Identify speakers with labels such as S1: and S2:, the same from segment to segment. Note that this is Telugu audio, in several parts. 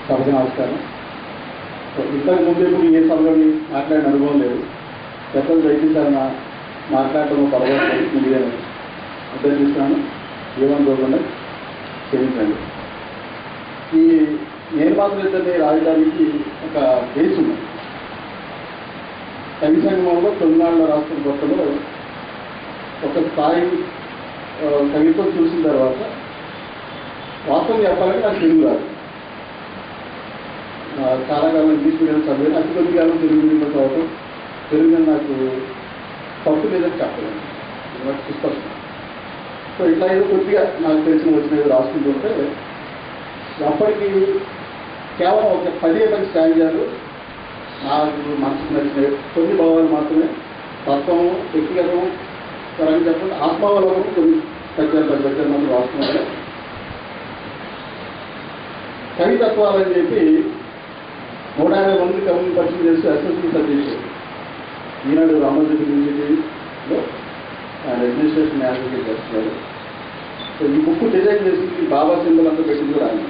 S1: సభకు నమస్కారం. ఇంతకు ముందు ఎప్పుడు ఏ సభలోని మాట్లాడిన అనుభవం లేదు. పెద్దలు దయచేసి మాట్లాడటం పర్వాలేదు, మీడియా అభ్యర్థిస్తున్నాను. ఏమనుకోకుండా క్షమించండి. ఈ నేను మాత్రం ఇద్దరిని రాజధానికి ఒక బేస్ ఉంది. కవి సంగమంలో తొలినాళ్ళలో రాష్ట్రం కొత్తలో ఒక స్థాయి కవిత్వం చూసిన తర్వాత వాస్తవం చెప్పాలంటే నాకు తెలుగు రాదు. చాలా కాలం ఇంగ్లీష్ మీడియం చదివాను. అతి కొద్ది కాలం తెలుగు మీడియంలో చదవటం, తెలుగు మీద నాకు తప్పు లేదని చెప్పలేదు, సుస్పష్టం. సో ఇట్లా ఏదో కొద్దిగా నాకు తెలిసిన వచ్చినది రాసుకుంటుంటే అప్పటికి కేవలం ఒక 10 స్టాండర్లు నాకు మనసుకు నచ్చినవి కొన్ని భావాలు మాత్రమే. తత్వము, వ్యక్తిగతము పరంగా చెప్పండి, ఆత్మావలోకం కొన్ని పద్యాలు మాత్రం రాసుకున్నాను. కవితత్వాలని చెప్పి 150 మంది కవులను పరిచయం చేస్తూ అసెస్మెంట్ చేశారు. ఈనాడు రామోజీ యూనివర్సిటీలో ఆయన అడ్మినిస్ట్రేషన్ అడ్వకేట్ చేస్తున్నారు. సో ఈ బుక్ డిజైన్ చేసి బాబా సింబల్ అంతా పెట్టింది కూడా ఆయన.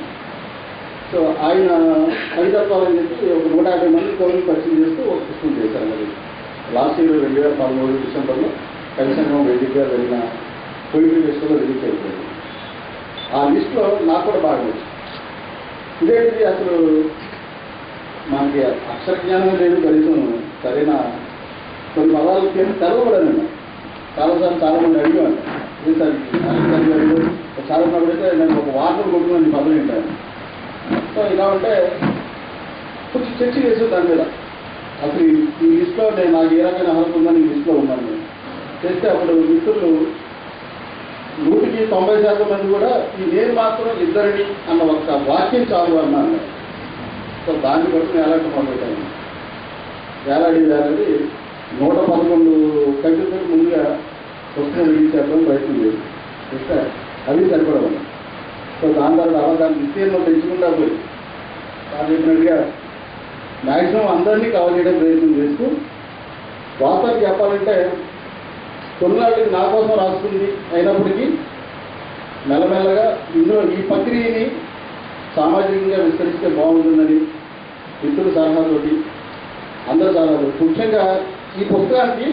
S1: సో ఆయన కవితత్వాలని చెప్పి ఒక 150 మంది కవులను పరిచయం చేస్తూ ఒక పుస్తకం చేశారు. మరి లాస్ట్ ఇయర్ 2013 డిసెంబర్లో కవి సంఘం వేదికగా జరిగిన పోయిటరీ ఫెస్టివల్లో రిలీజ్ అయిపోయింది. ఆ లిస్టులో నాకు కూడా బాగా వచ్చింది. ఇదేంటిది అసలు మనకి అక్షర జ్ఞానం లేదు, కనీసం సరైన కొన్ని పదాలు తెలవబడనండి. చాలాసార్లు చాలామంది అడిగాను, సార్ చదువుకున్నప్పుడైతే నేను ఒక వార్తలు కొట్టుకుని పదవి వింటాను. సో ఇలా ఉంటే కొంచెం చర్చ చేసే దాని మీద అసలు ఈ లిస్టులో నాకు ఏ రకమైన అర్హత ఉందని ఈ లిస్టులో ఉన్నాను నేను చేస్తే అప్పుడు మిత్రులు 190% మంది కూడా ఈ నేను మాత్రం ఇద్దరిని అన్న ఒక వాక్యం చాలు అన్నాను. సో దాన్ని బట్టి నేను ఎలాంటి మొదలుపెట్టాను. వేలాడి 111 కంటే ముందుగా పుస్తకం రిలీజ్ చేయడం ప్రయత్నం చేస్తే అవి సరిపడవాలి. సో దాని తర్వాత అలా దాని విస్తీర్ణం పెంచుకుంటా పోయి దాని చెప్పినట్టుగా మ్యాక్సిమం అందరినీ కవర్ చేయడం ప్రయత్నం చేస్తూ వాస్తవం చెప్పాలంటే తొలినాళ్ళకి నా కోసం రాసుకుంది అయినప్పటికీ మెల్లమెల్లగా ఇందులో ఈ ప్రక్రియని సామాజికంగా విస్తరిస్తే బాగుంటుందని మిత్రుల సలహాతోటి అందరి సలహాతో ముఖ్యంగా ఈ పుస్తకానికి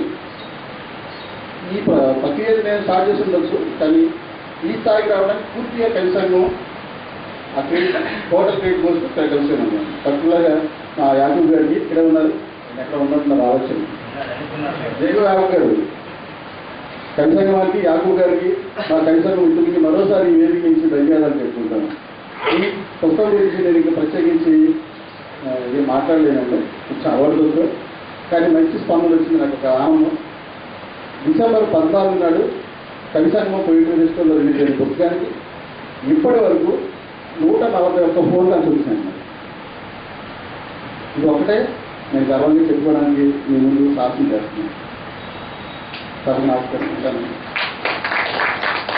S1: ఈ ప్రక్రియ నేను స్టార్ట్ చేసి ఉండొచ్చు, కానీ ఈ స్థాయికి రావడానికి పూర్తిగా కవి సంఘం ఆ టోటల్ క్రెడిట్ కోసం కలిసి ఉన్నాను. పర్టికులర్గా మా యాకూబ్ గారికి ఇక్కడే ఉన్నారు, ఎక్కడ ఉన్నట్టున్నారు ఆలోచన జయగు యాకూబ్ గారు కవి సంఘం వారికి, యాకూబ్ గారికి, మా కవి సంఘం మిత్రులకి మరోసారి ఈ వేదిక నుంచి ధన్యవాదాలు చెప్పుకుంటాను. ఈ పుస్తకం గురించి నేను ఇంకా ప్రత్యేకించి ఏం మాట్లాడలేనండి, కొంచెం అవార్డు, కానీ మంచి స్పందన వచ్చింది. నాకు ఒక ఆనందం. డిసెంబర్ 14 నాడు కవి సంఘం పోయిటరీ ఫెస్టివల్లో రిలీజ్ అయిన పుస్తకానికి ఇప్పటి వరకు 141 ఫోన్ కాల్స్ వచ్చినాయి. ఇది ఒకటే నేను గర్వంగా చెప్పుకోవడానికి మీ ముందు సాహసం చేస్తున్నాను. సభ నమస్కారం.